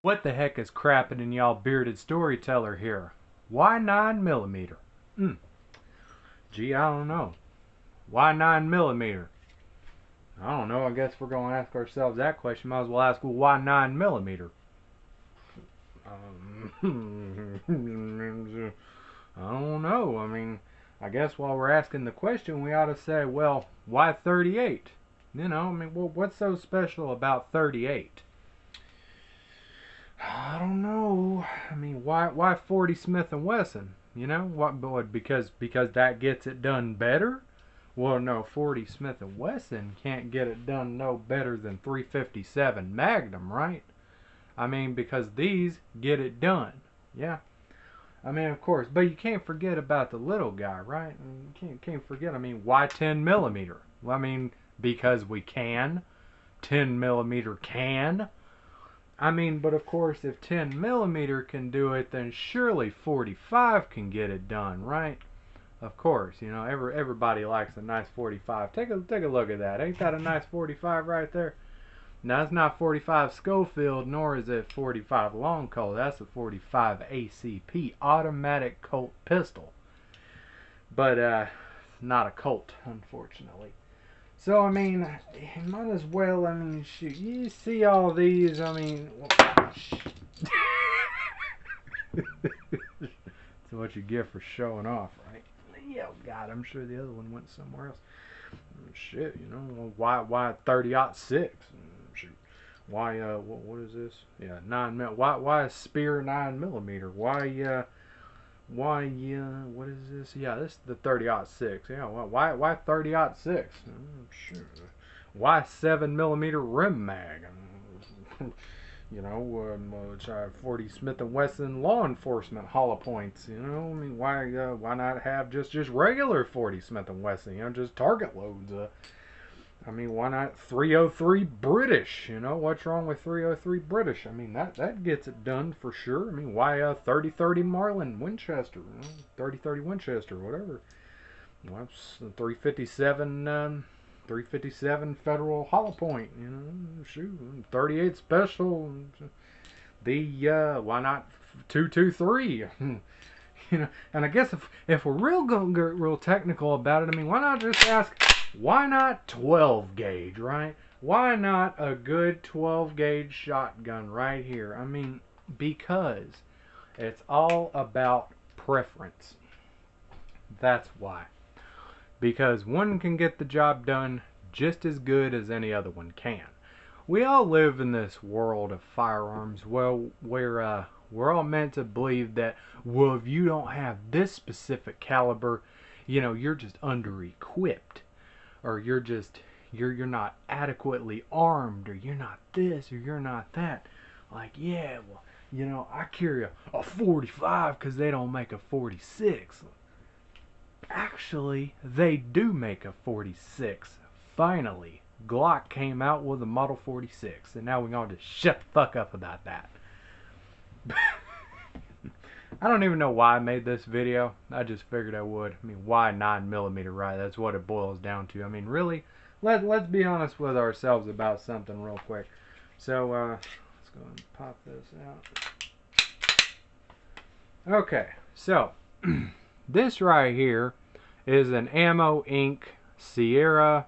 What the heck is crappin' in y'all bearded storyteller here? Why 9mm? Gee, I don't know. Why 9mm? I don't know. I guess we're going to ask ourselves that question. Might as well ask, well, why 9mm? I don't know. I mean, I guess while we're asking the question, we ought to say, well, why 38? You know, I mean, well, what's so special about 38? I don't know. I mean, why 40 Smith and Wesson? You know what? Because that gets it done better. Well, no, 40 Smith and Wesson can't get it done no better than 357 Magnum, right? I mean, because these get it done. Yeah. I mean, of course, but you can't forget about the little guy, right? I mean, you can't forget. I mean, why 10mm? Well, I mean, because we can. 10mm can. I mean, but of course, if 10mm can do it, then surely 45 can get it done, right? Of course, you know, everybody likes a nice 45. Take a look at that. Ain't that a nice 45 right there? Now, it's not 45 Schofield, nor is it 45 Long Colt. That's a 45 ACP, automatic Colt pistol. But, not a Colt, unfortunately. So, I mean, you might as well, I mean, shoot, you see all these, I mean, that's what you get for showing off, right? Yeah, God, I'm sure the other one went somewhere else. Shit, you know, why 30-06? Shoot, why, what is this? Yeah, 9mm, why a Spear 9mm? Why, what is this? Yeah, this is the 30-06. Yeah, why 30-06? Sure. Why 7mm rim mag? You know, 40 Smith & Wesson law enforcement hollow points. You know, I mean, why not have just regular 40 Smith & Wesson? You know, just target loads. I mean, why not 303 British? You know, what's wrong with 303 British? I mean, that gets it done for sure. I mean, why 3030 Marlin Winchester? You know, 3030 Winchester, whatever. Well, 357 Federal Hollow Point. You know, shoot, 38 Special. Why not 223? You know, and I guess if we're real technical about it, I mean, why not just ask, why not 12 gauge, right? Why not a good 12 gauge shotgun right here? I mean, because it's all about preference. That's why. Because one can get the job done just as good as any other one can. We all live in this world of firearms where we're all meant to believe that, well, if you don't have this specific caliber, you know, you're just under-equipped, or you're not adequately armed, or you're not this, or you're not that. Like, yeah, well, you know, I carry a 45 because they don't make a 46. Actually, they do make a 46. Finally, Glock came out with a Model 46, and now we're going to just shut the fuck up about that. I don't even know why I made this video. I just figured I would. I mean, why 9mm, right? That's what it boils down to. I mean, really, let's be honest with ourselves about something real quick. So, let's go and pop this out. Okay, so, this right here is an Ammo Inc. Sierra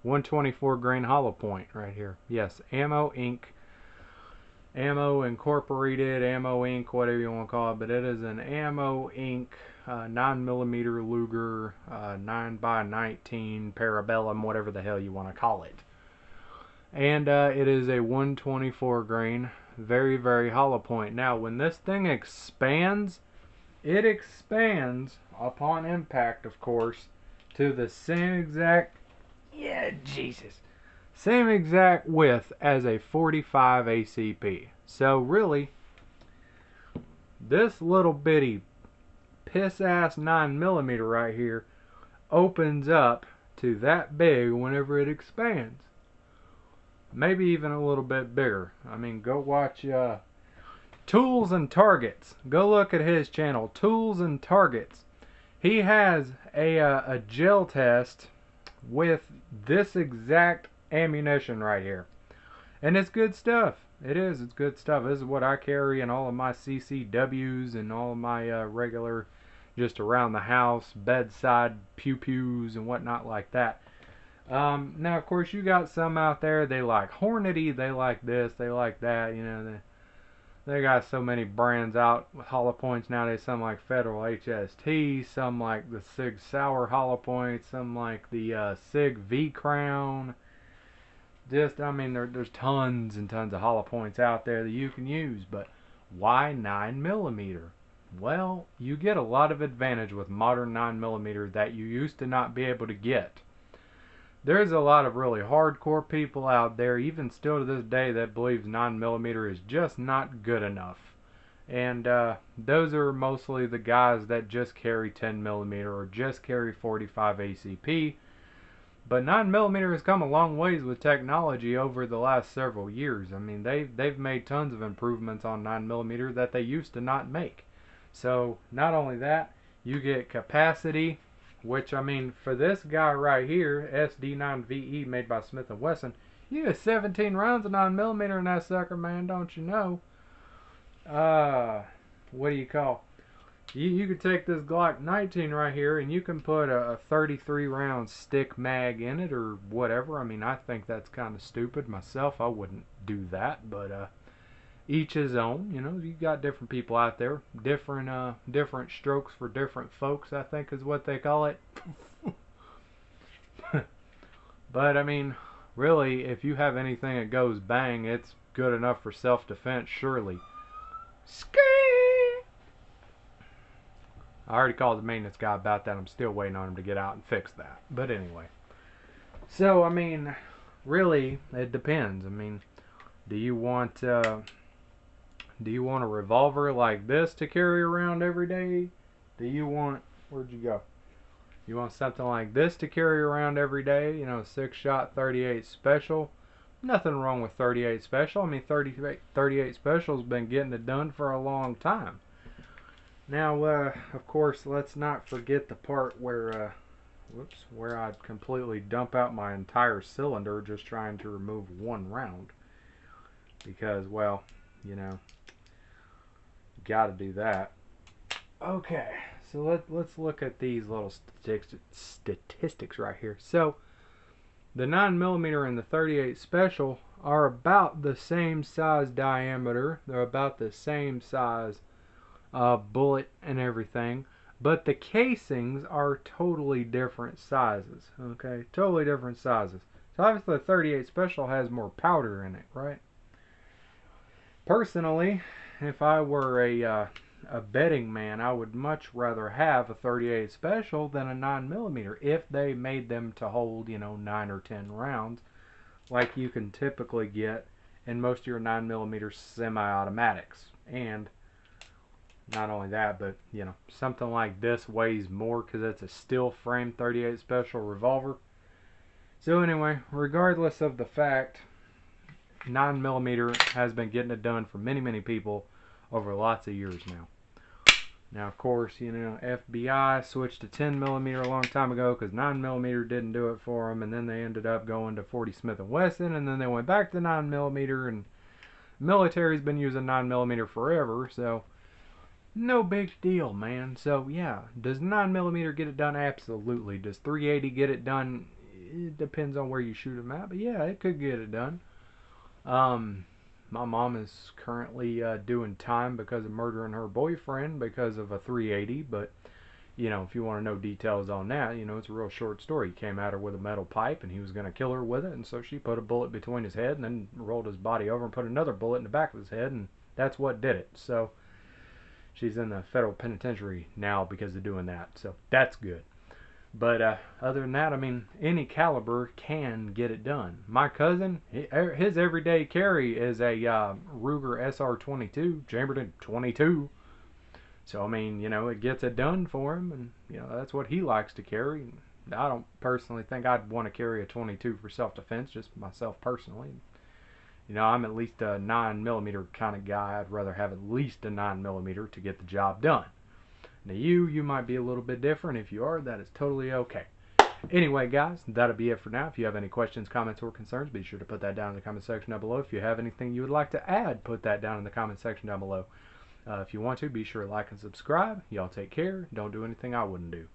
124 grain hollow point right here. Yes, Ammo Inc. Ammo Incorporated, Ammo Inc., whatever you want to call it, but it is an Ammo Inc. 9mm Luger 9x19 Parabellum, whatever the hell you want to call it. And it is a 124 grain, very, very hollow point. Now, when this thing expands, it expands upon impact, of course, to the same exact, same exact width as a 45 ACP. So really, this little bitty piss ass 9mm right here opens up to that big whenever it expands. Maybe even a little bit bigger. I mean, go watch Tools and Targets. Go look at his channel, Tools and Targets. He has a gel test with this exact ammunition right here, and it's good stuff. It is. It's good stuff. This is what I carry in all of my CCWs and all of my regular, just around the house, bedside pew-pews and whatnot like that. Now, of course, you got some out there, they like Hornady, they like this, they like that, you know, they got so many brands out with hollow points nowadays, some like Federal HST, some like the Sig Sauer hollow points, some like the Sig V-Crown. Just, I mean, there's tons and tons of hollow points out there that you can use, but why 9mm? Well, you get a lot of advantage with modern 9mm that you used to not be able to get. There's a lot of really hardcore people out there, even still to this day, that believes 9mm is just not good enough. And those are mostly the guys that just carry 10mm or just carry 45 ACP. But 9mm has come a long ways with technology over the last several years. I mean, they've made tons of improvements on 9mm that they used to not make. So not only that, you get capacity, which, I mean, for this guy right here, SD9VE made by Smith & Wesson, you get 17 rounds of 9mm in that sucker, man, don't you know? What do you call? You could take this Glock 19 right here and you can put a 33 round stick mag in it or whatever. I mean, I think that's kind of stupid myself. I wouldn't do that, but each his own. You know, you got different people out there, different strokes for different folks, I think is what they call it. But I mean, really, if you have anything that goes bang, it's good enough for self-defense, surely. Skee! I already called the maintenance guy about that. I'm still waiting on him to get out and fix that. But anyway. So, I mean, really, it depends. I mean, do you want a revolver like this to carry around every day? Do you want, where'd you go? You want something like this to carry around every day? You know, 6-shot 38 special. Nothing wrong with 38 special. I mean, 38 special's been getting it done for a long time. Now, of course, let's not forget the part where, where I'd completely dump out my entire cylinder just trying to remove one round. Because, well, you know, gotta do that. Okay, so let's look at these little statistics right here. So, the 9mm and the 38 special are about the same size diameter. They're about the same size bullet and everything, but the casings are totally different sizes. Okay, totally different sizes. So obviously the 38 special has more powder in it, right? Personally, if I were a betting man, I would much rather have a 38 special than a 9mm if they made them to hold, you know, 9 or 10 rounds like you can typically get in most of your 9mm semi-automatics. And not only that, but, you know, something like this weighs more because it's a steel frame 38 special revolver. So anyway, regardless of the fact, 9mm has been getting it done for many, many people over lots of years now. Now, of course, you know, FBI switched to 10mm a long time ago because 9mm didn't do it for them, and then they ended up going to 40 Smith & Wesson, and then they went back to 9mm, and the military's been using 9mm forever, so no big deal, man. So, yeah, does 9mm get it done? Absolutely. Does 380 get it done? It depends on where you shoot them at, but yeah, it could get it done. My mom is currently doing time because of murdering her boyfriend because of a 380, but, you know, if you want to know details on that, you know, it's a real short story. He came at her with a metal pipe, and he was going to kill her with it, and so she put a bullet between his head and then rolled his body over and put another bullet in the back of his head, and that's what did it. So she's in the federal penitentiary now because of doing that, so that's good. But other than that, I mean, any caliber can get it done. My cousin, his everyday carry is a Ruger SR22, chambered in 22. So, I mean, you know, it gets it done for him, and, you know, that's what he likes to carry. I don't personally think I'd want to carry a 22 for self-defense, just myself personally. You know, I'm at least a 9mm kind of guy. I'd rather have at least a 9mm to get the job done. Now you might be a little bit different. If you are, that is totally okay. Anyway, guys, that'll be it for now. If you have any questions, comments, or concerns, be sure to put that down in the comment section down below. If you have anything you would like to add, put that down in the comment section down below. If you want to, be sure to like and subscribe. Y'all take care. Don't do anything I wouldn't do.